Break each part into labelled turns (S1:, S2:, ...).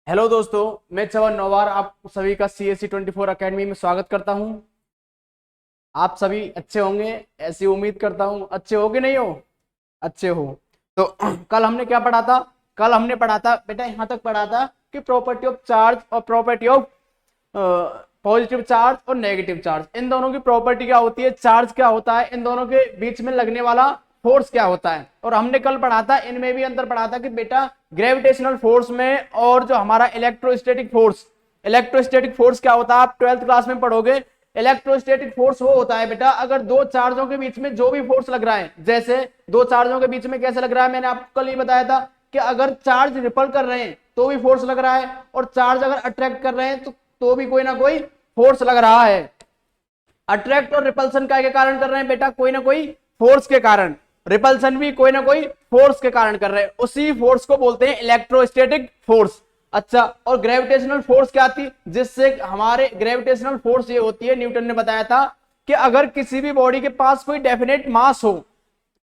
S1: Hello दोस्तों, मैं चवन नौवार आप सभी का CSC 24 अकेडमी में स्वागत करता हूं। आप सभी अच्छे होंगे ऐसी उम्मीद करता हूं। अच्छे हो कि नहीं हो? अच्छे हो तो कल हमने क्या पढ़ा था? कल हमने पढ़ा था बेटा, यहां तक पढ़ा था कि प्रॉपर्टी ऑफ चार्ज और प्रॉपर्टी ऑफ पॉजिटिव चार्ज और नेगेटिव चार्ज, इन दोनों की प्रॉपर्टी क्या होती है, चार्ज क्या होता है, इन दोनों के बीच में लगने वाला फोर्स क्या होता है। और हमने कल पढ़ा था, इनमें भी अंतर पढ़ा था कि बेटा ग्रेविटेशनल फोर्स में और जो हमारा इलेक्ट्रोस्टैटिक फोर्स क्या होता है, आप 12th क्लास में पढ़ोगे। इलेक्ट्रोस्टैटिक फोर्स वो होता है बेटा, अगर दो चार्जों के बीच में जो भी फोर्स लग रहा है, जैसे दो चार्जों के बीच में कैसे लग रहा है, मैंने आपको कल ही बताया था कि अगर चार्ज रिपल कर रहे हैं तो भी फोर्स लग रहा है, और चार्ज अगर अट्रैक्ट कर रहे हैं तो भी कोई ना कोई फोर्स लग रहा है। अट्रैक्ट और रिपल्सन का कारण कर रहे हैं बेटा, कोई ना कोई फोर्स के कारण। रिपल्सन भी कोई ना कोई फोर्स के कारण कर रहे हैं, उसी फोर्स को बोलते हैं इलेक्ट्रोस्टैटिक फोर्स। अच्छा, और ग्रेविटेशनल फोर्स क्या थी, जिससे हमारे ग्रेविटेशनल फोर्स ये होती है, न्यूटन ने बताया था कि अगर किसी भी बॉडी के पास कोई डेफिनेट मास हो,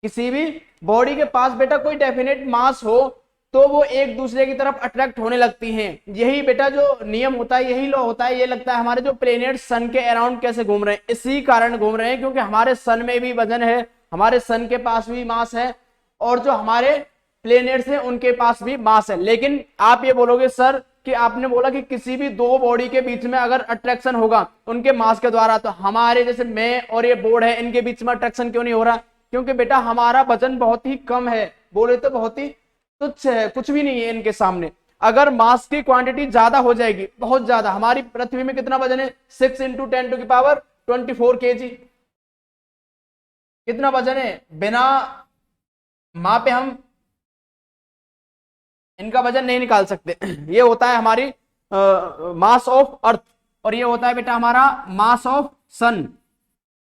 S1: किसी भी बॉडी के पास बेटा कोई डेफिनेट मास हो, तो वो एक दूसरे की तरफ अट्रैक्ट होने लगती हैं। यही बेटा जो नियम होता है, यही लॉ होता है। ये लगता है हमारे जो प्लेनेट सन के अराउंड कैसे घूम रहे हैं, इसी कारण घूम रहे हैं, क्योंकि हमारे सन में भी वजन है, हमारे सन के पास भी मास है, और जो हमारे प्लेनेट्स हैं उनके पास भी मास है। लेकिन आप ये बोलोगे सर कि आपने बोला कि किसी भी दो बॉडी के बीच में अगर अट्रैक्शन होगा उनके मास के द्वारा, तो हमारे जैसे मैं और ये बोर्ड है, इनके बीच में अट्रैक्शन क्यों नहीं हो रहा? क्योंकि बेटा हमारा वजन बहुत ही कम है, बोले तो बहुत ही तुच्छ है, कुछ भी नहीं है इनके सामने। अगर मास की क्वांटिटी ज्यादा हो जाएगी, बहुत ज्यादा, हमारी पृथ्वी में कितना वजन है, 6 × 10⁻24 kg। कितना वजन है, बिना मापे हम इनका वजन नहीं निकाल सकते। ये होता है हमारी मास ऑफ अर्थ, और ये होता है बेटा हमारा मास ऑफ सन।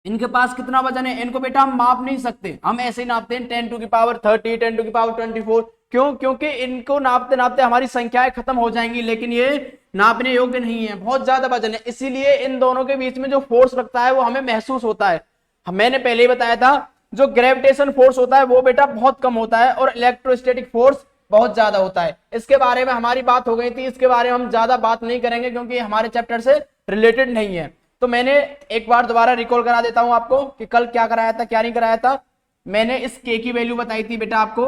S1: इनके पास कितना वजन है, इनको बेटा हम माप नहीं सकते, हम ऐसे ही नापते हैं 10⁻30, 10⁻24। क्यों? क्योंकि इनको नापते नापते हमारी संख्याएं खत्म हो जाएंगी, लेकिन ये नापने योग्य नहीं है, बहुत ज्यादा वजन है। इसीलिए इन दोनों के बीच में जो फोर्स लगता है वो हमें महसूस होता है। मैंने पहले ही बताया था, जो ग्रेविटेशन फोर्स होता है वो बेटा बहुत कम होता है, और इलेक्ट्रोस्टैटिक फोर्स बहुत ज्यादा होता है। इसके बारे में हमारी बात हो गई थी, इसके बारे में हम ज्यादा बात नहीं करेंगे क्योंकि हमारे चैप्टर से रिलेटेड नहीं है। तो मैंने एक बार दोबारा रिकॉल करा देता हूं आपको कि कल क्या कराया था, क्या नहीं कराया था। मैंने इस के की वैल्यू बताई थी बेटा आपको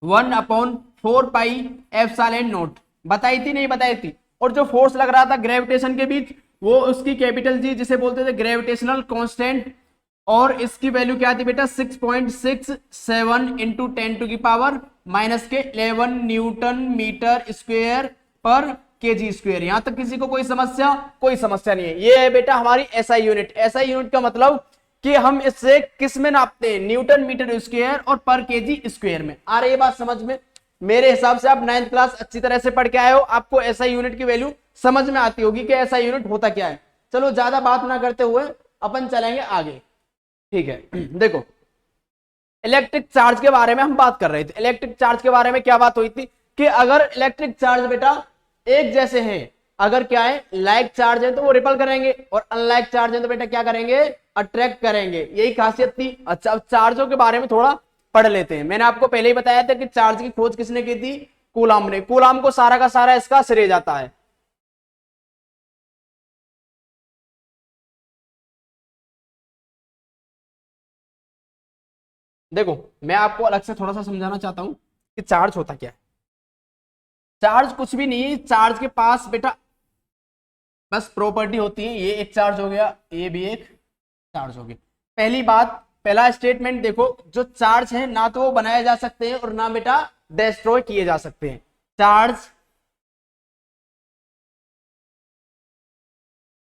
S1: 1/4πε0 बताई थी, नहीं बताई थी? और जो फोर्स लग रहा था ग्रेविटेशन के बीच, वो उसकी कैपिटल जी जिसे बोलते थे ग्रेविटेशनल कांस्टेंट, और इसकी वैल्यू क्या थी बेटा 6.67 इंटू 10⁻⁻11 न्यूटन मीटर स्क्वेयर पर केजी स्क्वेयर। यहां तक किसी को कोई समस्या? कोई समस्या नहीं है। ये है बेटा हमारी एसआई यूनिट। एसआई यूनिट का मतलब कि हम इससे किस में नापते हैं, न्यूटन मीटर स्क्वायर और पर केजी स्क्वायर में। आ रही है बात समझ में? मेरे हिसाब से आप 9th क्लास अच्छी तरह से पढ़ के आए हो, आपको एसआई यूनिट की वैल्यू समझ में आती होगी कि एसआई यूनिट होता क्या है। चलो ज्यादा बात ना करते हुए अपन चलेंगे आगे, ठीक है? देखो, इलेक्ट्रिक चार्ज के बारे में हम बात कर रहे थे। इलेक्ट्रिक चार्ज के बारे में क्या बात हुई थी कि अगर इलेक्ट्रिक चार्ज बेटा एक जैसे हैं, अगर क्या है लाइक चार्ज है तो वो रिपल करेंगे, और अनलाइक चार्ज है तो बेटा क्या करेंगे, अट्रैक्ट करेंगे। यही खासियत थी। अच्छा, अब चार्जों के बारे में थोड़ा पढ़ लेते हैं। मैंने आपको पहले ही बताया था कि चार्ज की खोज किसने की थी, कूलाम ने। कूलाम को सारा का सारा इसका श्रेय जाता है। देखो, मैं आपको अलग से थोड़ा सा समझाना चाहता हूं कि चार्ज होता क्या है। चार्ज कुछ भी नहीं है, चार्ज के पास बेटा बस प्रॉपर्टी होती है। ये एक चार्ज हो गया, ये भी एक चार्ज हो गया। पहली बात, पहला स्टेटमेंट देखो, जो चार्ज है ना तो वो बनाए जा सकते हैं और ना बेटा डिस्ट्रॉय किए जा सकते हैं। Charge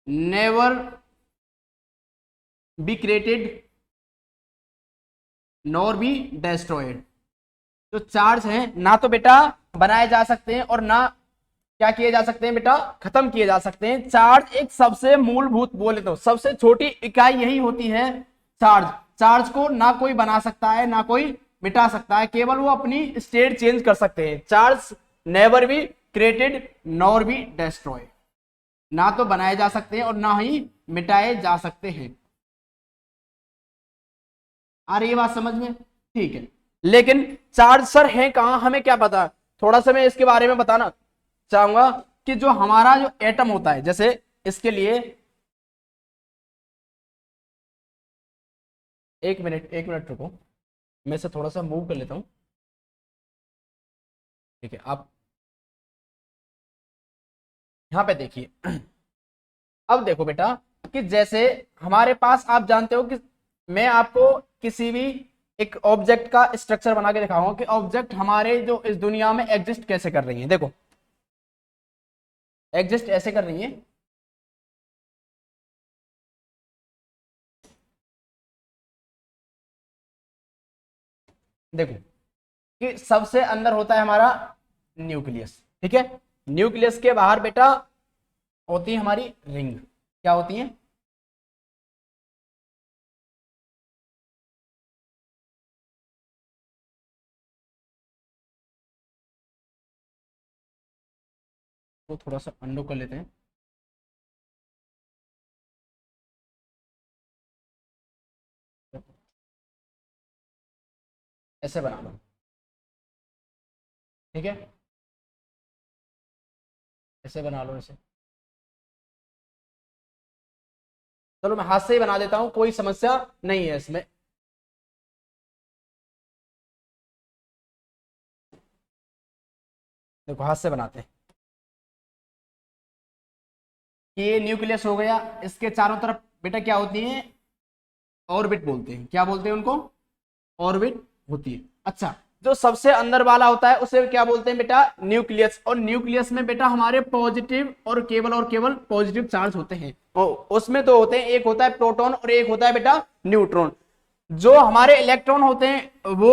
S1: never be created nor be destroyed. जो चार्ज है ना तो बेटा बनाए जा सकते हैं और ना क्या किए जा सकते हैं बेटा, खत्म किए जा सकते हैं। चार्ज एक सबसे मूलभूत, बोले तो सबसे छोटी इकाई यही होती है चार्ज। चार्ज को ना कोई बना सकता है ना कोई मिटा सकता है, केवल वो अपनी स्टेट चेंज कर सकते हैं। Charge never be created nor be destroy, ना तो बनाए जा सकते हैं और ना ही मिटाए जा सकते हैं। आ रही है बात समझ में? ठीक है। लेकिन चार्ज सर है कहां, हमें क्या पता? थोड़ा सा मैं इसके बारे में बताना चाहूंगा कि जो हमारा जो एटम होता है, जैसे इसके लिए एक मिनट रुको, मैं से थोड़ा सा मूव कर लेता हूँ। ठीक है, आप यहाँ पे देखिए। अब देखो बेटा कि जैसे हमारे पास, आप जानते हो कि मैं आपको किसी भी एक ऑब्जेक्ट का स्ट्रक्चर बना के दिखाऊंगा कि ऑब्जेक्ट हमारे जो इस दुनिया में एग्जिस्ट कैसे कर रही है। देखो एग्जिस्ट ऐसे कर रही है, देखो कि सबसे अंदर होता है हमारा न्यूक्लियस। ठीक है, न्यूक्लियस के बाहर बेटा होती है हमारी रिंग। क्या होती है? तो थोड़ा सा अंडो कर लेते हैं। ऐसे बना लो। ठीक है, ऐसे बना लो ऐसे। चलो मैं हाथ से ही बना देता हूं, कोई समस्या नहीं है इसमें। देखो हाथ से बनाते हैं। ये न्यूक्लियस हो गया, इसके चारों तरफ बेटा क्या होती है? ऑर्बिट बोलते हैं। क्या बोलते हैं उनको? ऑर्बिट होती है। अच्छा, जो सबसे अंदर वाला होता है उसे क्या बोलते हैं बेटा? न्यूक्लियस। और न्यूक्लियस में बेटा हमारे पॉजिटिव और केवल पॉजिटिव चार्ज होते हैं। उसमें तो होते हैं, एक होता है प्रोटॉन और एक होता है बेटा न्यूट्रॉन। जो हमारे इलेक्ट्रॉन होते हैं वो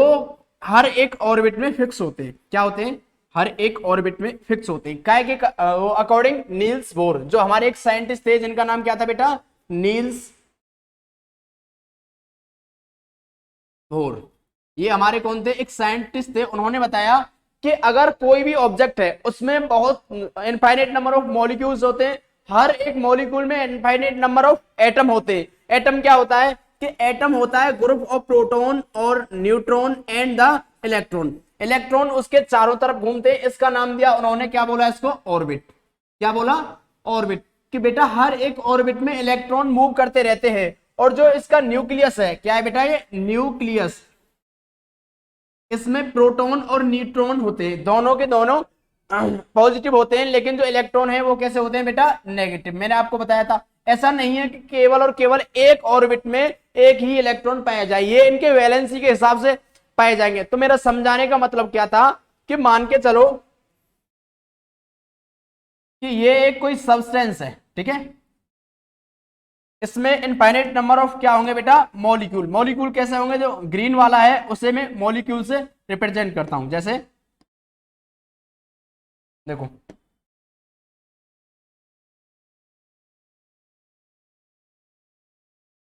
S1: हर एक ऑर्बिट में फिक्स होते हैं। क्या होते हैं? हर एक ऑर्बिट में फिक्स होते हैं। काय के अकॉर्डिंग नील्स बोर, जो हमारे एक साइंटिस्ट थे जिनका नाम क्या था बेटा? Niels Bohr. ये हमारे कौन थे? एक साइंटिस्ट थे। उन्होंने बताया कि अगर कोई भी ऑब्जेक्ट है उसमें बहुत इनफाइनाइट नंबर ऑफ मॉलिक्यूल्स होते हैं, हर एक मॉलिक्यूल में इनफाइनाइट नंबर ऑफ एटम होते हैं। एटम क्या होता है? कि एटम होता है ग्रुप ऑफ प्रोटॉन और neutron and the electron. Electron उसके चारों तरफ घूमते हैं, इसका नाम दिया उन्होंने, क्या बोला इसको? ऑर्बिट। क्या बोला? ऑर्बिट। कि बेटा हर एक ऑर्बिट में इलेक्ट्रॉन मूव करते रहते हैं। और जो इसका न्यूक्लियस है, क्या है बेटा? ये न्यूक्लियस, इसमें प्रोटॉन और न्यूट्रॉन होते हैं, दोनों के दोनों पॉजिटिव होते हैं, लेकिन जो इलेक्ट्रॉन है वो कैसे होते हैं बेटा? नेगेटिव। मैंने आपको बताया था, ऐसा नहीं है कि केवल और केवल एक ऑर्बिट में एक ही इलेक्ट्रॉन पाया जाए, ये इनके वैलेंसी के हिसाब से पाए जाएंगे। तो मेरा समझाने का मतलब क्या था कि मान के चलो कि ये एक कोई सब्सटेंस है। ठीक है, इसमें इनफाइनाइट नंबर ऑफ क्या होंगे बेटा? मॉलिक्यूल। मॉलिक्यूल कैसे होंगे? जो ग्रीन वाला है उसे मैं मॉलिक्यूल से रिप्रेजेंट करता हूं। जैसे देखो,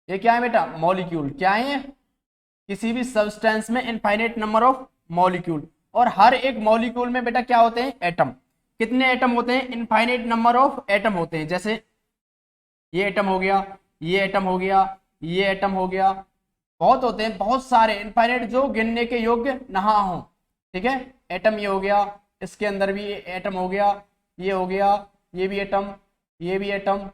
S1: ये क्या है बेटा? मॉलिक्यूल। क्या है? किसी भी सब्सटेंस में इनफाइनाइट नंबर ऑफ मॉलिक्यूल, और हर एक मॉलिक्यूल में बेटा क्या होते हैं? एटम। कितने एटम होते हैं? इनफाइनाइट नंबर ऑफ एटम होते हैं। जैसे ये एटम हो गया, ये एटम हो गया, ये एटम हो गया, बहुत होते हैं, बहुत सारे इनफाइनाइट, जो गिनने के योग्य नहा हो। ठीक है, एटम ये हो गया, इसके अंदर भी एटम हो गया, ये हो गया, ये भी एटम, ये भी एटम,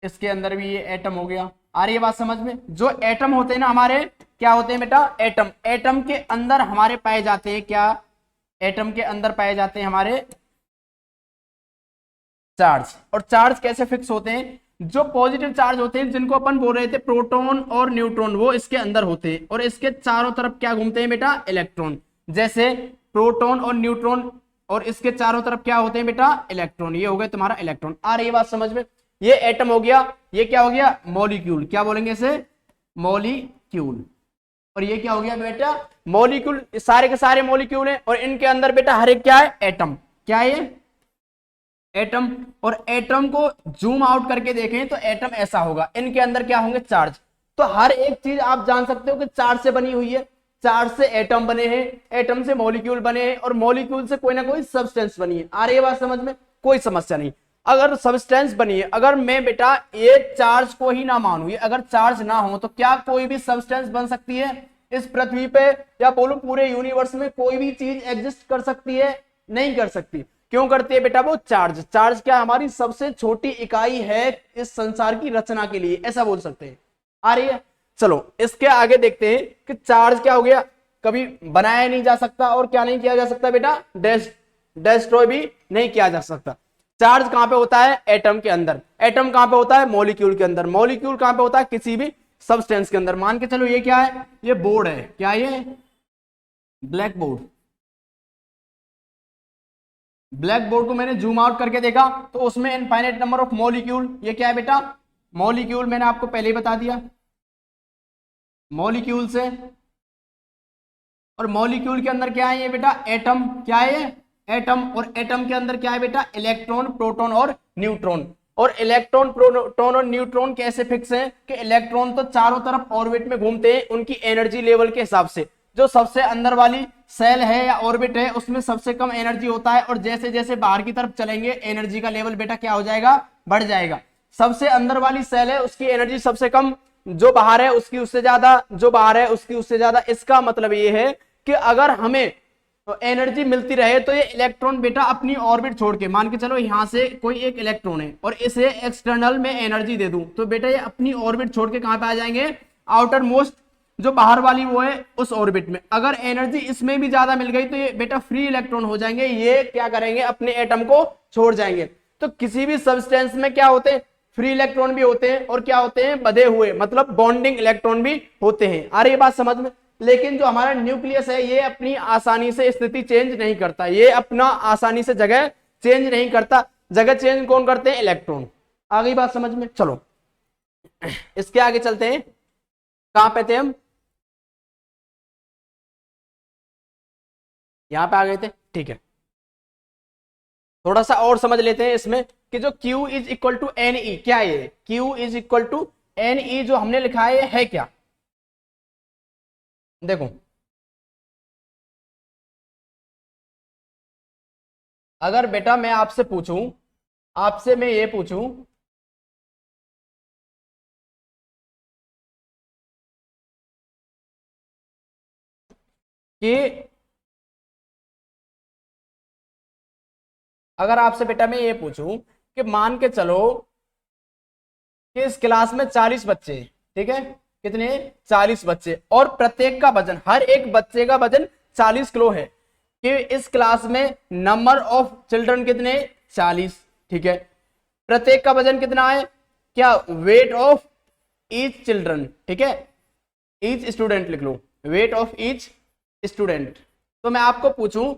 S1: इसके अंदर भी ये एटम हो गया। आ रही है बात समझ में? जो एटम होते हैं ना हमारे, क्या होते हैं बेटा? एटम। एटम के अंदर हमारे पाए जाते हैं क्या? एटम के अंदर पाए जाते हैं हमारे चार्ज। और चार्ज कैसे फिक्स होते हैं? जो पॉजिटिव चार्ज होते हैं, जिनको अपन बोल रहे थे प्रोटॉन और न्यूट्रॉन, वो इसके अंदर होते हैं, और इसके चारों तरफ क्या घूमते हैं बेटा? इलेक्ट्रॉन। जैसे प्रोटॉन और न्यूट्रॉन, और इसके चारों तरफ क्या होते हैं बेटा? इलेक्ट्रॉन। ये हो गया तुम्हारा इलेक्ट्रॉन। आ रही बात समझ में? ये एटम हो गया, ये क्या हो गया? मॉलिक्यूल। क्या बोलेंगे इसे? मॉलिक्यूल। और ये क्या हो गया बेटा? मॉलिक्यूल। सारे के सारे मॉलिक्यूल हैं, और इनके अंदर बेटा हर एक क्या है? एटम। क्या है ये? एटम। और एटम को जूम आउट करके देखें तो एटम ऐसा होगा, इनके अंदर क्या होंगे? चार्ज। तो हर एक चीज आप जान सकते हो कि चार्ज से बनी हुई है। चार्ज से एटम बने हैं, एटम से मॉलिक्यूल बने हैं, और मॉलिक्यूल से कोई ना कोई सब्सटेंस बनी है। आ रही है बात समझ में? कोई समस्या नहीं। अगर सब्सटेंस बनी है, अगर मैं बेटा ये चार्ज को ही ना मानू, ये अगर चार्ज ना हो, तो क्या कोई भी सब्सटेंस बन सकती है इस पृथ्वी पे? या बोलो पूरे यूनिवर्स में कोई भी चीज एग्जिस्ट कर सकती है? नहीं कर सकती। क्यों करती है बेटा? वो चार्ज, चार्ज क्या हमारी सबसे छोटी इकाई है इस संसार की रचना के लिए, ऐसा बोल सकते हैं। आ रही है? चलो इसके आगे देखते हैं कि चार्ज क्या हो गया, कभी बनाया नहीं जा सकता और क्या नहीं किया जा सकता बेटा? डिस्ट्रॉय भी नहीं किया जा सकता। चार्ज कहां पे होता है? एटम के अंदर। एटम कहां पे होता है? मॉलिक्यूल के अंदर। मॉलिक्यूल कहां पे होता है? किसी भी सब्सटेंस के अंदर। मान के चलो ये क्या है? ये बोर्ड है। क्या ये? Black board. ब्लैक बोर्ड को मैंने जूम आउट करके देखा तो उसमें इनफाइनाइट नंबर ऑफ मॉलिक्यूल। ये क्या है बेटा? मॉलिक्यूल। मैंने आपको पहले ही बता दिया मॉलिक्यूल से। और मॉलिक्यूल के अंदर क्या है ये बेटा? एटम। क्या है ये? एटम। और एटम के अंदर क्या है बेटा? इलेक्ट्रॉन, प्रोटॉन और न्यूट्रॉन। और इलेक्ट्रॉन, प्रोटॉन और न्यूट्रॉन कैसे फिक्स हैं कि इलेक्ट्रॉन तो चारों तरफ ऑर्बिट में घूमते हैं उनकी एनर्जी लेवल के हिसाब से। जो सबसे अंदर वाली सेल है या ऑर्बिट है उसमें सबसे कम एनर्जी होता है, और जैसे जैसे बाहर की तरफ चलेंगे एनर्जी का लेवल बेटा क्या हो जाएगा? बढ़ जाएगा। सबसे अंदर वाली सेल है उसकी एनर्जी सबसे कम, जो बाहर है उसकी उससे ज्यादा, जो बाहर है उसकी उससे ज्यादा। इसका मतलब ये है कि अगर हमें तो एनर्जी मिलती रहे तो ये इलेक्ट्रॉन बेटा अपनी ऑर्बिट छोड़ के, मान के चलो यहां से कोई एक इलेक्ट्रॉन है और इसे एक्सटर्नल में एनर्जी दे दूं तो बेटा ये अपनी ऑर्बिट छोड़ के कहां पे आ जाएंगे? आउटर मोस्ट जो बाहर वाली वो है उस ऑर्बिट में। अगर एनर्जी इसमें भी ज्यादा मिल गई तो ये बेटा फ्री इलेक्ट्रॉन हो जाएंगे, ये क्या करेंगे? अपने एटम को छोड़ जाएंगे। तो किसी भी सब्सटेंस में क्या होते हैं? फ्री इलेक्ट्रॉन भी होते हैं और क्या होते हैं? बंधे हुए, मतलब बॉन्डिंग इलेक्ट्रॉन भी होते हैं। आ रही है बात समझ में? लेकिन जो हमारा न्यूक्लियस है ये अपनी आसानी से स्थिति चेंज नहीं करता, ये अपना आसानी से जगह चेंज नहीं करता। जगह चेंज कौन करते हैं? इलेक्ट्रॉन। आ गई बात समझ में? चलो इसके आगे चलते हैं। कहां पे थे हम? यहां पे आ गए थे, ठीक है। थोड़ा सा और समझ लेते हैं इसमें कि जो Q is equal to N E, क्या है ये? Q is equal to N E जो हमने लिखा है क्या? देखो अगर बेटा मैं आपसे पूछूं, आपसे मैं ये पूछूं कि अगर आपसे बेटा मैं ये पूछूं कि मान के चलो कि इस क्लास में 40 बच्चे, ठीक है? कितने? 40 बच्चे, और प्रत्येक का वजन, हर एक बच्चे का वजन 40 किलो है। कि इस क्लास में नंबर ऑफ चिल्ड्रन कितने? 40, ठीक है। प्रत्येक का वजन कितना है? क्या? वेट ऑफ ईच चिल्ड्रन, ठीक है? ईच स्टूडेंट लिख लो, वेट ऑफ ईच स्टूडेंट। तो मैं आपको पूछूं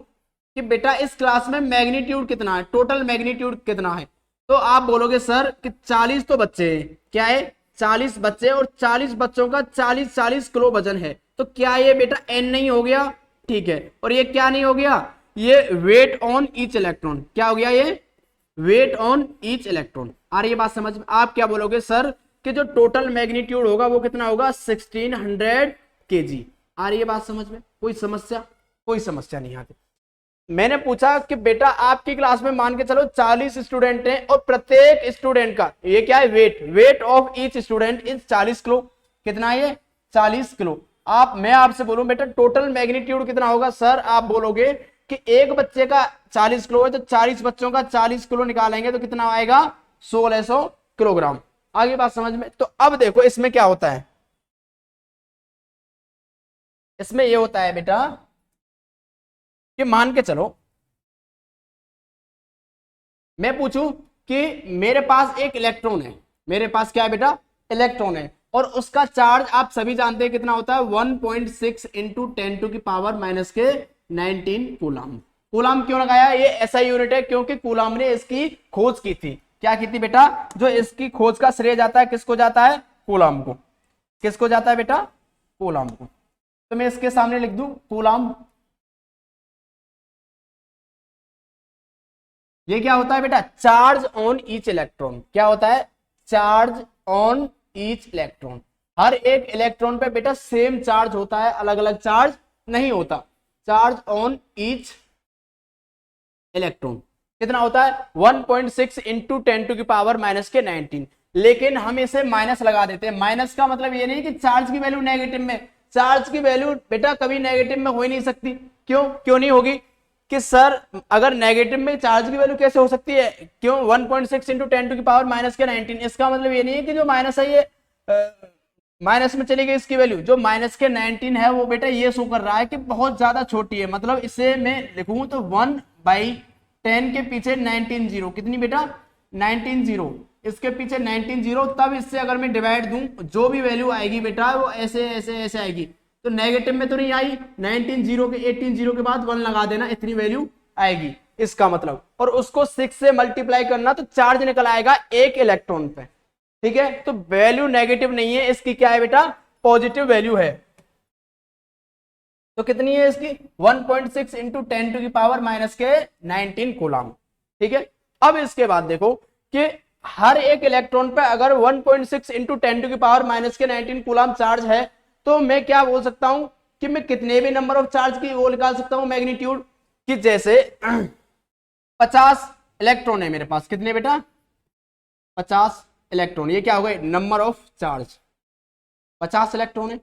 S1: कि बेटा इस क्लास में मैग्नीट्यूड कितना है, टोटल मैग्नीट्यूड कितना है? तो आप बोलोगे सर कि 40 तो बच्चे हैं। क्या है? 40 बच्चे, और 40 बच्चों का 40 किलो वजन है। तो क्या ये बेटा n नहीं हो गया? ठीक है। और ये क्या नहीं हो गया? ये वेट ऑन ईच इलेक्ट्रॉन। क्या हो गया? ये वेट ऑन ईच इलेक्ट्रॉन। आ रही है बात समझ में? आप क्या बोलोगे सर कि जो टोटल मैग्नीट्यूड होगा वो कितना होगा? 1600 kg। आ रही है बात समझ में? कोई समस्या? कोई समस्या नहीं आती। मैंने पूछा कि बेटा आपकी क्लास में मान के चलो 40 स्टूडेंट हैं और प्रत्येक स्टूडेंट का ये क्या है? Weight of each student is 40 kilo. कितना है ये? 40 किलो। मैं आपसे बोलूं बेटा टोटल मैग्नीट्यूड कितना होगा? सर आप बोलोगे कि एक बच्चे का 40 किलो है तो 40 बच्चों का 40 किलो निकालेंगे तो कितना आएगा? 1600 किलोग्राम। आगे बात समझ में? तो अब देखो इसमें क्या होता है। इसमें ये होता है बेटा कि मान के चलो मैं पूछूं कि मेरे पास एक इलेक्ट्रॉन है, मेरे पास क्या है बेटा? इलेक्ट्रॉन है, और उसका चार्ज आप सभी जानते हैं कितना होता है? 1.6 इंटू 10⁻⁻19 कूलाम। कूलाम क्यों लगाया? ये ऐसा यूनिट है क्योंकि कूलाम ने इसकी खोज की थी। क्या की थी बेटा? जो इसकी खोज का श्रेय जाता है किसको जाता है? कूलाम को। किसको जाता है बेटा? कूलाम को। तो मैं इसके सामने लिख दूं कूलाम। ये क्या होता है बेटा? Charge on each electron. क्या होता है? Charge on each electron. हर एक इलेक्ट्रॉन पे बेटा सेम चार्ज होता है, अलग अलग चार्ज नहीं होता। चार्ज ऑन ईच इलेक्ट्रॉन कितना होता है? 1.6 इंटू 10⁻⁻19। लेकिन हम इसे माइनस लगा देते हैं। माइनस का मतलब ये नहीं कि चार्ज की वैल्यू नेगेटिव में, चार्ज की वैल्यू बेटा कभी नेगेटिव में हो ही नहीं सकती। क्यों नहीं होगी? कि सर अगर नेगेटिव में चार्ज की वैल्यू कैसे हो सकती है, क्यों 1.6 इंटू 10 टू की पावर माइनस के 19। इसका मतलब ये नहीं है कि जो माइनस है ये माइनस में चली गई इसकी वैल्यू, जो माइनस के 19 है वो बेटा ये शो कर रहा है कि बहुत ज्यादा छोटी है। मतलब इसे मैं लिखूं तो 1/10 के पीछे 19 जीरो, कितनी बेटा 19 जीरो, इसके पीछे 19 जीरो। तब इससे अगर मैं डिवाइड दूं जो भी वैल्यू आएगी बेटा वो ऐसे ऐसे ऐसे आएगी। तो नेगेटिव में तो नहीं आई, 19 जीरो के 18 जीरो के बाद 1 लगा देना, इतनी वैल्यू आएगी इसका मतलब। और उसको 6 से मल्टीप्लाई करना तो चार्ज निकल आएगा 1 इलेक्ट्रॉन पे। ठीक है, तो वैल्यू नेगेटिव नहीं है इसकी, क्या है बेटा पॉजिटिव वैल्यू है। तो कितनी है इसकी 1.6 इंटू 10 टू की पावर माइनस के 19 कूलम। ठीक है, अब इसके बाद देखो कि हर एक इलेक्ट्रॉन पे अगर 1.6 इंटू 10 टू की पावर माइनस के 19 कूलम चार्ज है, तो मैं क्या बोल सकता हूं कि मैं कितने भी नंबर ऑफ चार्ज की वो निकाल सकता हूं मैग्नीट्यूड, कि जैसे 50 इलेक्ट्रॉन है मेरे पास, कितने बेटा 50 इलेक्ट्रॉन, ये क्या हो गए नंबर ऑफ चार्ज, 50 इलेक्ट्रॉन है,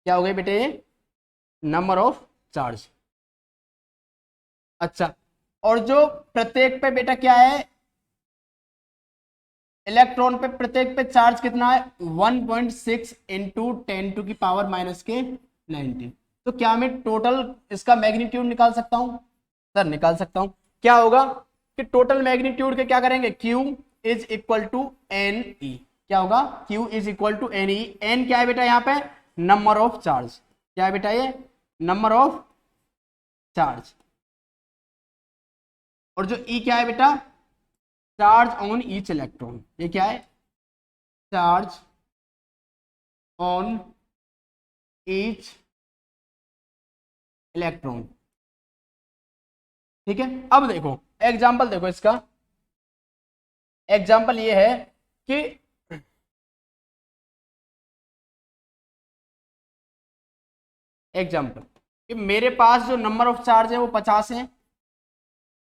S1: क्या हो गए बेटे नंबर ऑफ चार्ज। अच्छा, और जो प्रत्येक पे बेटा क्या है इलेक्ट्रॉन पे, प्रत्येक पे चार्ज कितना है 1.6 इंटू 10 टू की पावर माइनस के 19। तो क्या मैं टोटल इसका मैग्नीट्यूड निकाल सकता हूं, सर निकाल सकता हूं। क्या होगा कि टोटल मैग्नीट्यूड के क्या करेंगे Q is equal to N E, क्या होगा Q is equal to N E. N क्या है बेटा यहाँ पे नंबर ऑफ चार्ज, क्या है बेटा ये नंबर ऑफ चार्ज, और जो E क्या है बेटा चार्ज ऑन ईच इलेक्ट्रॉन, ये क्या है चार्ज ऑन ईच इलेक्ट्रॉन। ठीक है, अब देखो एग्जाम्पल देखो इसका, एग्जाम्पल ये है कि एग्जाम्पल कि मेरे पास जो नंबर ऑफ चार्ज है वो 50 है,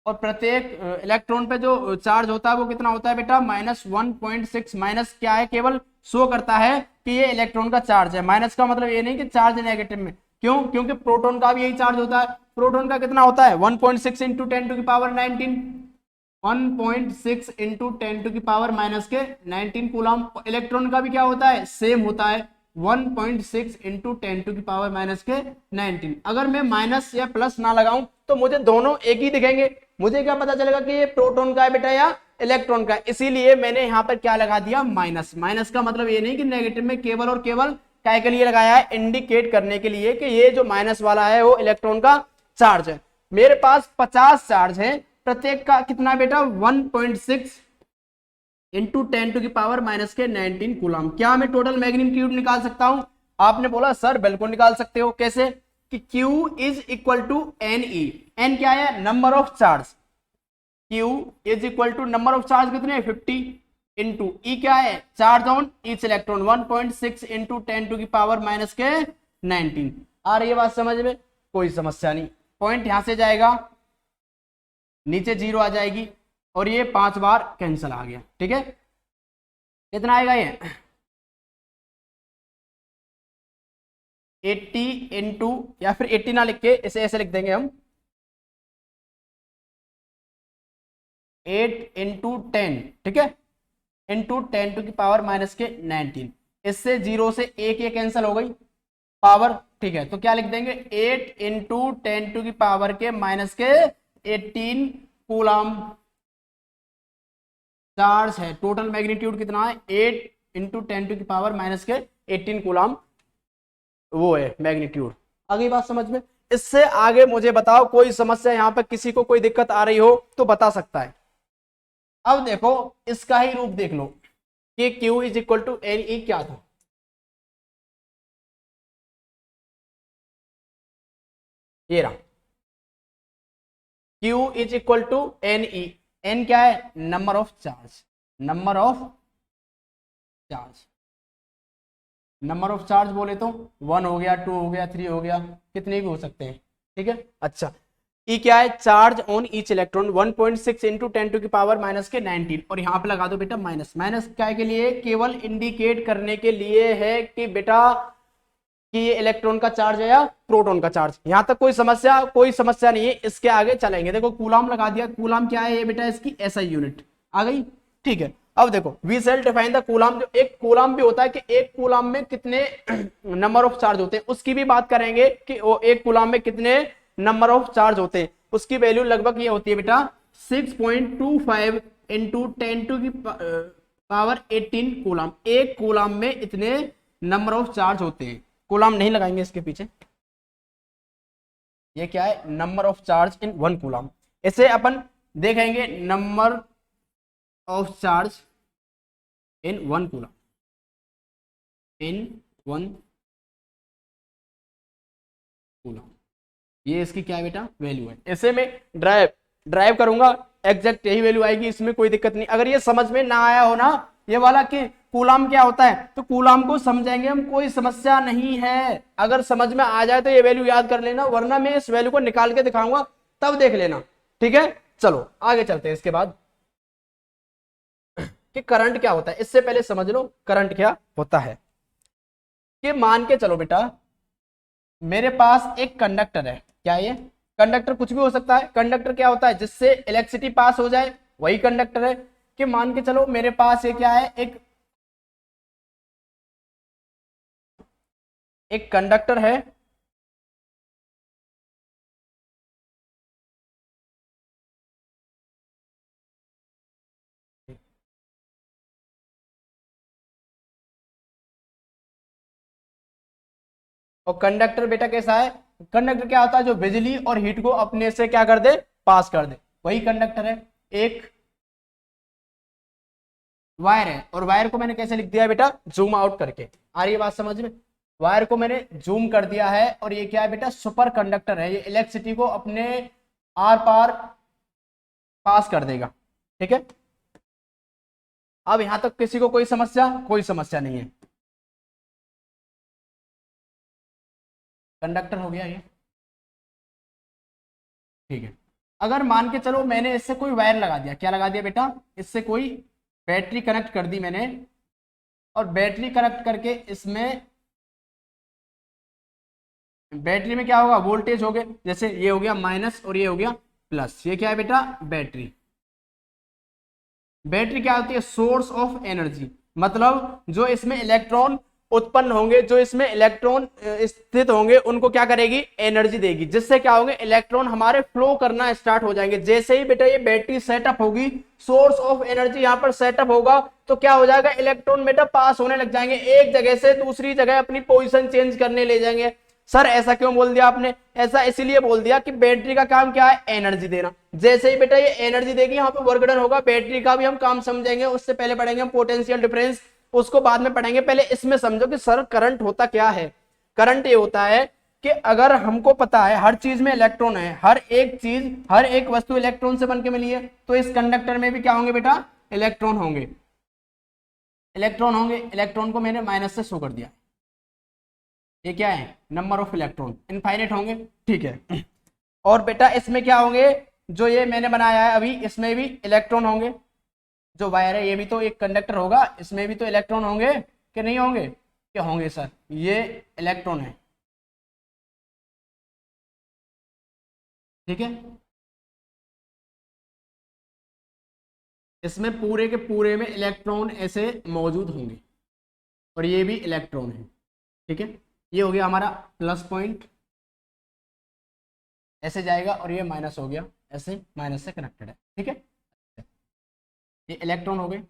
S1: और प्रत्येक इलेक्ट्रॉन पे जो चार्ज होता है वो कितना होता है बेटा -1.6। माइनस क्या है केवल शो करता है कि ये इलेक्ट्रॉन का चार्ज है, माइनस का मतलब ये नहीं कि चार्ज नेगेटिव में, क्यों क्योंकि प्रोटॉन का भी यही चार्ज होता है। प्रोटॉन का कितना होता है 1.6 इंटू 10 टू की पावर 19, 1.6 इंटू 10 टू की पावर माइनस के 19 कूलम। इलेक्ट्रॉन का भी क्या होता है सेम होता है 1.6 इंटू 10 टू की पावर माइनस के 19। अगर मैं माइनस या प्लस ना लगाऊं तो मुझे दोनों एक ही दिखेंगे, मुझे क्या पता चलेगा कि ये प्रोटॉन का है बेटा या इलेक्ट्रॉन का। इसीलिए मैंने यहाँ पर क्या लगा दिया माइनस। माइनस का मतलब ये नहीं कि नेगेटिव में, केवल और केवल काय के लिए लगाया है इंडिकेट करने के लिए कि ये जो माइनस वाला है वो इलेक्ट्रॉन का चार्ज है। मेरे पास 50 चार्ज है, प्रत्येक का कितना बेटा 1.6 इंटू 10 टू की पावर माइनस के 19 कूलम। क्या मैं टोटल मैग्नीट्यूड निकाल सकता हूं? आपने बोला सर बिल्कुल निकाल सकते हो। कैसे कि Q is equal to N E. N क्या है number of charge, Q is equal to number of charge कितने 50 इंटू ई क्या है charge on each electron 1.6 into 10 to की पावर माइनस के 19। आ रही है बात समझ में? कोई समस्या नहीं। पॉइंट यहां से जाएगा, नीचे 0 आ जाएगी और ये 5 बार कैंसिल आ गया। ठीक है, कितना आएगा ये 80 इंटू, या फिर 80 ना लिख के इसे ऐसे लिख देंगे हम 8 इंटू 10, ठीक है, इंटू 10 टू की पावर माइनस के 19। इससे 0 से 1 ये कैंसिल हो गई पावर। ठीक है, तो क्या लिख देंगे 8 इंटू 10 टू की पावर के माइनस के 18 कूलम चार्ज है। टोटल मैग्नीट्यूड कितना है 8 इंटू 10 टू की पावर माइनस के 18 कूलम, वो है मैग्नीट्यूड। आगे बात समझ में? इससे आगे मुझे बताओ कोई समस्या, यहां पर किसी को कोई दिक्कत आ रही हो तो बता सकता है। अब देखो इसका ही रूप देख लो कि Q is equal to N E क्या था। ये रहा Q is equal to N E. N क्या है number of charge, number of charge, number of charge बोले तो 1 हो गया, 2 हो गया, 3 हो गया, कितने भी हो सकते हैं। ठीक है, अच्छा ई क्या है charge on each electron 1.6 into 10 to की पावर माइनस के 19। और यहां पे लगा दो बेटा माइनस। माइनस क्या के लिए? केवल इंडिकेट करने के लिए है कि बेटा कि ये इलेक्ट्रॉन का चार्ज है या प्रोटॉन का चार्ज। यहां तक कोई समस्या नहीं है। इसके आगे चलेंगे। देखो कूलाम लगा दिया। कूलाम क्या है ये बेटा, इसकी एसआई यूनिट आ गई। ठीक है, अब देखो we shall define the coulomb. जो एक कूलाम भी होता है कि एक कूलाम में कितने नंबर ऑफ चार्ज होते हैं, उसकी भी बात करेंगे कि वो एक कूलाम में कितने नंबर ऑफ चार्ज होते हैं। उसकी वैल्यू लगभग ये होती है बेटा 6.25 इंटू 10 टू की पावर 18 कूलाम। एक कूलाम में इतने नंबर ऑफ चार्ज होते हैं। कूलाम नहीं लगाएंगे इसके पीछे, ये क्या है, number of charge in one coulomb. इसे अपन देखेंगे number of charge in one coulomb, in one coulomb. ये इसकी क्या है बेटा, वैल्यू है। इसे मैं ड्राइव करूंगा, एग्जैक्ट यही वैल्यू आएगी, इसमें कोई दिक्कत नहीं। अगर ये समझ में ना आया हो ना ये वाला कि कूलाम क्या होता है, तो कूलाम को समझेंगे हम, कोई समस्या नहीं है। अगर समझ में आ जाए तो ये वैल्यू याद कर लेना, वरना मैं इस वैल्यू को निकाल के दिखाऊंगा तब देख लेना। ठीक है, चलो आगे चलते हैं। इसके बाद कि करंट क्या होता है, इससे पहले समझ लो करंट क्या होता है। कि मान के चलो बेटा मेरे पास एक कंडक्टर है। क्या ये कंडक्टर कुछ भी हो सकता है। कंडक्टर क्या होता है, जिससे इलेक्ट्रिसिटी पास हो जाए, वही कंडक्टर है। कि मान के चलो मेरे पास ये क्या है, एक कंडक्टर है। और कंडक्टर बेटा कैसा है, कंडक्टर क्या होता है, जो बिजली और हीट को अपने से क्या कर दे, पास कर दे, वही कंडक्टर है। एक वायर है, और वायर को मैंने कैसे लिख दिया बेटा, जूम आउट करके। आ रही है बात समझ में, वायर को मैंने जूम कर दिया है। और ये क्या है बेटा, सुपर कंडक्टर है। ये इलेक्ट्रिसिटी को अपने आर पार पास कर देगा। ठीक है, अब यहां तक किसी को कोई समस्या नहीं है। कंडक्टर हो गया ये। ठीक है, अगर मान के चलो मैंने इससे कोई वायर लगा दिया, क्या लगा दिया बेटा, इससे कोई बैटरी कनेक्ट कर दी मैंने, और बैटरी कनेक्ट करके इसमें बैटरी में क्या होगा, वोल्टेज हो गए। जैसे ये हो गया माइनस और ये हो गया प्लस। ये क्या है बेटा, बैटरी। बैटरी क्या होती है, सोर्स ऑफ एनर्जी। मतलब जो इसमें इलेक्ट्रॉन उत्पन्न होंगे, जो इसमें इलेक्ट्रॉन स्थित होंगे, उनको क्या करेगी, एनर्जी देगी, जिससे क्या होंगे, इलेक्ट्रॉन हमारे फ्लो करना स्टार्ट हो जाएंगे। जैसे ही बेटा ये बैटरी सेटअप होगी, सोर्स ऑफ एनर्जी यहाँ पर सेटअप होगा, तो क्या हो जाएगा, इलेक्ट्रॉन बेटा पास होने लग जाएंगे, एक जगह से दूसरी जगह अपनी पोजीशन चेंज करने ले जाएंगे। सर ऐसा क्यों बोल दिया आपने, ऐसा इसीलिए बोल दिया कि बैटरी का काम क्या है, एनर्जी देना। जैसे ही बेटा ये एनर्जी देगी, यहाँ पे वर्क डन होगा। बैटरी का भी हम काम समझेंगे, उससे पहले पढ़ेंगे हम पोटेंशियल डिफरेंस, उसको बाद में पढ़ेंगे। पहले इसमें समझो कि सर करंट होता क्या है। करंट ये होता है कि अगर हमको पता है हर चीज में इलेक्ट्रॉन है, हर एक चीज, हर एक वस्तु इलेक्ट्रॉन से बनके मिली है, तो इस कंडक्टर में भी क्या होंगे बेटा, इलेक्ट्रॉन होंगे। इलेक्ट्रॉन को मैंने माइनस से शो कर दिया। ये क्या है, नंबर ऑफ इलेक्ट्रॉन, इनफाइनाइट होंगे। ठीक है, और बेटा इसमें क्या होंगे, जो ये मैंने बनाया है अभी, इसमें भी इलेक्ट्रॉन होंगे। जो वायर है ये भी तो एक कंडक्टर होगा, इसमें भी तो इलेक्ट्रॉन होंगे कि नहीं होंगे, क्या होंगे सर, ये इलेक्ट्रॉन है। ठीक है, इसमें पूरे के पूरे में इलेक्ट्रॉन ऐसे मौजूद होंगे, और ये भी इलेक्ट्रॉन है। ठीक है, ये हो गया हमारा प्लस पॉइंट, ऐसे जाएगा, और ये माइनस हो गया, ऐसे माइनस से कनेक्टेड है। ठीक है, ये इलेक्ट्रॉन हो गए,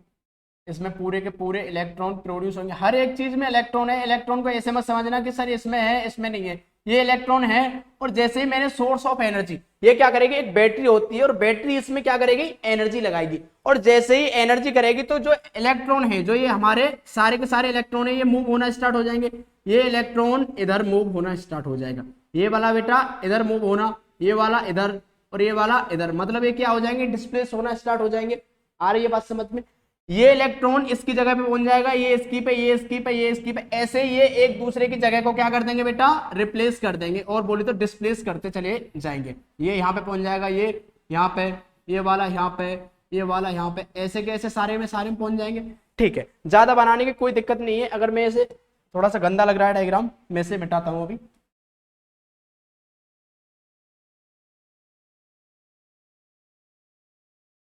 S1: इसमें पूरे के पूरे इलेक्ट्रॉन प्रोड्यूस होंगे। हर एक चीज में इलेक्ट्रॉन है। इलेक्ट्रॉन को ऐसे मत समझना कि सर इसमें है इसमें नहीं है, ये इलेक्ट्रॉन है। और जैसे ही मैंने सोर्स ऑफ एनर्जी, ये क्या करेगी, एक बैटरी होती है, और बैटरी इसमें क्या करेगी, एनर्जी लगाएगी। और जैसे ही एनर्जी करेगी, तो जो इलेक्ट्रॉन है, जो ये हमारे सारे के सारे इलेक्ट्रॉन है, ये मूव होना स्टार्ट हो जाएंगे। ये इलेक्ट्रॉन इधर मूव होना स्टार्ट हो जाएगा, ये वाला बेटा इधर मूव होना, ये वाला इधर, और ये वाला इधर। मतलब ये क्या हो जाएंगे, डिस्प्लेस होना स्टार्ट हो जाएंगे। आ रही है बात समझ में, ये इलेक्ट्रॉन इसकी जगह पे पहुंच जाएगा, ये इसकी पे, ये इसकी पे, ये इसकी पे, ऐसे ये एक दूसरे की जगह को क्या कर देंगे बेटा, रिप्लेस कर देंगे, और बोले तो डिस्प्लेस करते चले जाएंगे। ये यहाँ पे पहुंच जाएगा, ये यहाँ पे, ये वाला यहाँ पे, ये वाला यहाँ पे, ऐसे के ऐसे सारे में पहुंच जाएंगे। ठीक है, ज्यादा बनाने की कोई दिक्कत नहीं है। अगर मैं इसे थोड़ा सा गंदा लग रहा है डायग्राम, मैं से मिटाता हूँ अभी।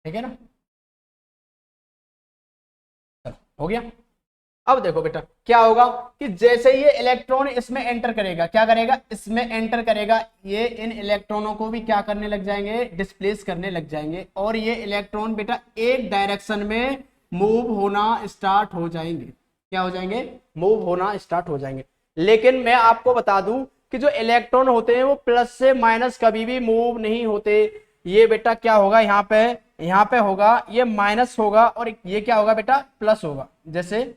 S1: ठीक है ना, चलो हो गया। अब देखो बेटा क्या होगा कि जैसे ये इलेक्ट्रॉन इसमें एंटर करेगा, क्या करेगा, इसमें एंटर करेगा, ये इन इलेक्ट्रॉनों को भी क्या करने लग जाएंगे, डिस्प्लेस करने लग जाएंगे, और ये इलेक्ट्रॉन बेटा एक डायरेक्शन में मूव होना स्टार्ट हो जाएंगे। क्या हो जाएंगे, मूव होना स्टार्ट हो जाएंगे। लेकिन मैं आपको बता दूं कि जो इलेक्ट्रॉन होते हैं वो प्लस से माइनस कभी भी मूव नहीं होते। ये बेटा क्या होगा, यहाँ पे होगा ये माइनस होगा, और ये क्या होगा बेटा, प्लस होगा। जैसे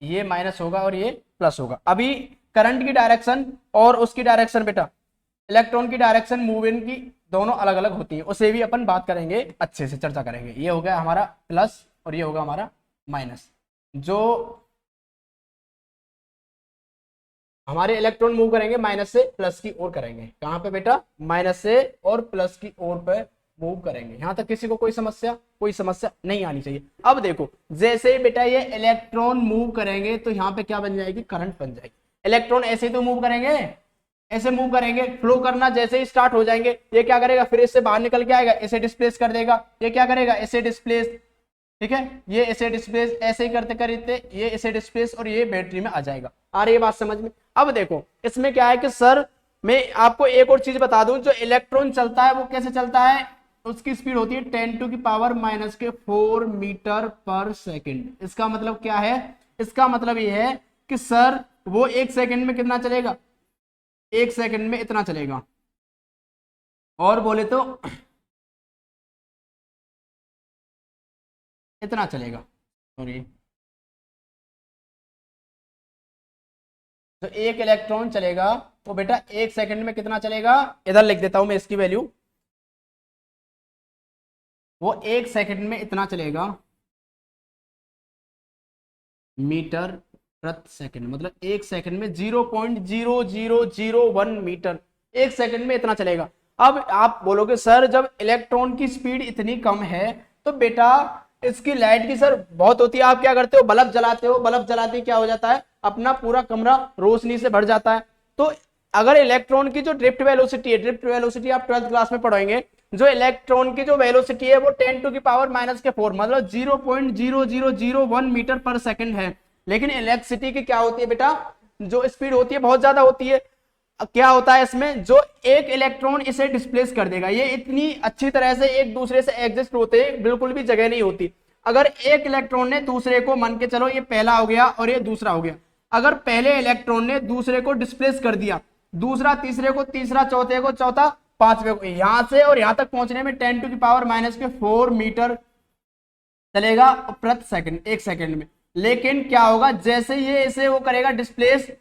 S1: ये माइनस होगा और ये प्लस होगा। अभी करंट की डायरेक्शन और उसकी डायरेक्शन बेटा, इलेक्ट्रॉन की डायरेक्शन मूव इन की दोनों अलग अलग होती है, उसे भी अपन बात करेंगे, अच्छे से चर्चा करेंगे। ये हो गया हमारा प्लस और ये होगा हमारा माइनस। जो हमारे इलेक्ट्रॉन मूव करेंगे माइनस से प्लस की ओर करेंगे। कहां पे बेटा, माइनस से और प्लस की ओर पे मूव करेंगे। यहां तक किसी को कोई समस्या नहीं आनी चाहिए। अब देखो जैसे बेटा ये इलेक्ट्रॉन मूव करेंगे तो यहाँ पे क्या बन जाएगी, करंट बन जाएगी। इलेक्ट्रॉन ऐसे ही तो मूव करेंगे, ऐसे मूव करेंगे, फ्लो करना जैसे ही स्टार्ट हो जाएंगे, ये क्या करेगा, फिर इससे बाहर निकल के आएगा, ऐसे डिस्प्लेस कर देगा। ये क्या करेगा, ऐसे डिस्प्लेस, ठीक है, ये ऐसे डिस्प्लेस, ऐसे ही करते करते ये ऐसे डिस्प्लेस, और ये बैटरी में आ जाएगा। आ रही है बात समझ में। अब देखो इसमें क्या है कि सर मैं आपको एक और चीज बता दूं, जो इलेक्ट्रॉन चलता है वो कैसे चलता है, उसकी स्पीड होती है 10⁻⁻⁴ मीटर पर सेकंड। इसका मतलब क्या है, इसका मतलब ये है कि सर वो एक सेकंड में कितना चलेगा, एक सेकंड में इतना चलेगा, और बोले तो इतना चलेगा। सॉरी, तो एक इलेक्ट्रॉन चलेगा वो बेटा एक सेकंड में कितना चलेगा, इधर लिख देता हूं मैं इसकी वैल्यू, वो एक सेकंड में इतना चलेगा मीटर प्रति सेकंड। मतलब एक सेकंड में 0.0001 मीटर, एक सेकंड में इतना चलेगा। अब आप बोलोगे सर जब इलेक्ट्रॉन की स्पीड इतनी कम है तो बेटा इसकी लाइट की सर बहुत होती है, आप क्या करते हो, बल्ब जलाते हो, बल्ब जलाते क्या हो जाता है, अपना पूरा कमरा रोशनी से भर जाता है। तो अगर इलेक्ट्रॉन की जो ड्रिफ्ट वेलोसिटी है, ड्रिफ्ट वेलोसिटी आप 12th क्लास में पढ़ेंगे, जो इलेक्ट्रॉन की जो वेलोसिटी है वो 10⁻⁻⁴ मतलब 0.0001 मीटर पर सेकंड है। लेकिन इलेक्ट्रिसिटी की क्या होती है बेटा, जो स्पीड होती है बहुत ज्यादा होती है। क्या होता है इसमें, जो एक इलेक्ट्रॉन इसे डिस्प्लेस कर देगा, ये इतनी अच्छी तरह से एक दूसरे से एडजस्ट होते हैं, बिल्कुल भी जगह नहीं होती। अगर एक इलेक्ट्रॉन ने दूसरे को, मान के चलो ये पहला हो गया और ये दूसरा हो गया, अगर पहले इलेक्ट्रॉन ने दूसरे को डिस्प्लेस कर दिया, दूसरा तीसरे को, तीसरा चौथे को, चौथा पांचवे को, यहां से और यहां तक पहुंचने में 10⁻⁻⁴ मीटर चलेगा प्रति सेकंड, एक सेकंड में। लेकिन क्या होगा, जैसे ये इसे वो करेगा डिस्प्लेस,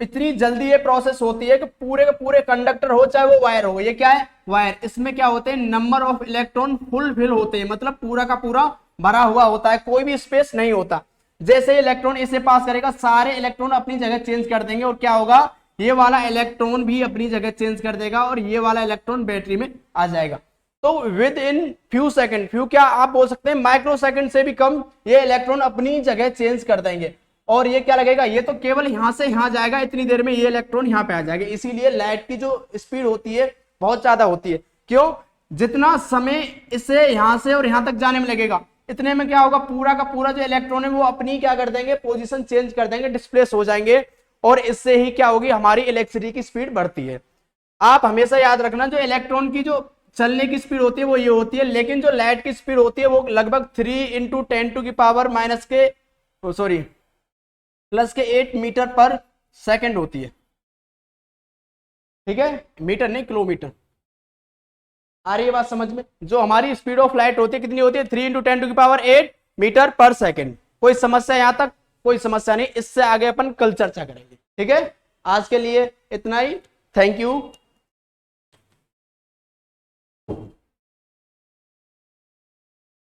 S1: इतनी जल्दी ये प्रोसेस होती है कि पूरे के पूरे कंडक्टर हो चाहे वो वायर हो, ये क्या है, वायर, इसमें क्या होते हैं, नंबर ऑफ इलेक्ट्रॉन फुलफिल होते हैं, मतलब पूरा का पूरा भरा हुआ होता है, कोई भी स्पेस नहीं होता। जैसे इलेक्ट्रॉन इसे पास करेगा सारे इलेक्ट्रॉन अपनी जगह चेंज कर देंगे, और क्या होगा, ये वाला इलेक्ट्रॉन भी अपनी जगह चेंज कर देगा, और ये वाला इलेक्ट्रॉन बैटरी में आ जाएगा। तो with in few second, few क्या आप बोल सकते हैं, माइक्रो सेकंड से भी कम, ये इलेक्ट्रॉन अपनी जगह चेंज कर देंगे। और ये क्या लगेगा, ये तो केवल यहां से यहां जाएगा, इतनी देर में ये इलेक्ट्रॉन यहां पे आ जाएगा। इसीलिए लाइट की जो स्पीड होती है बहुत ज्यादा होती है। क्यों, जितना समय इसे यहां से और यहां तक जाने में लगेगा, इतने में क्या होगा, पूरा का पूरा जो इलेक्ट्रॉन है वो अपनी क्या कर देंगे, पोजीशन चेंज कर देंगे, डिस्प्लेस हो जाएंगे, और इससे ही क्या होगी, हमारी इलेक्ट्रिसिटी की स्पीड बढ़ती है। आप हमेशा याद रखना, जो इलेक्ट्रॉन की जो चलने की स्पीड होती है वो ये होती है, लेकिन जो लाइट की स्पीड होती है वो लगभग 3 × 10⁻⁻⁸ मीटर पर सेकंड होती है। ठीक है, मीटर नहीं, किलोमीटर। आ रही है बात समझ में। जो हमारी स्पीड ऑफ लाइट होती है कितनी होती है, 3 × 10⁸ मीटर पर सेकंड। कोई समस्या यहां तक, कोई समस्या नहीं, इससे आगे अपन कल चर्चा करेंगे। ठीक है, आज के लिए इतना ही, थैंक यू।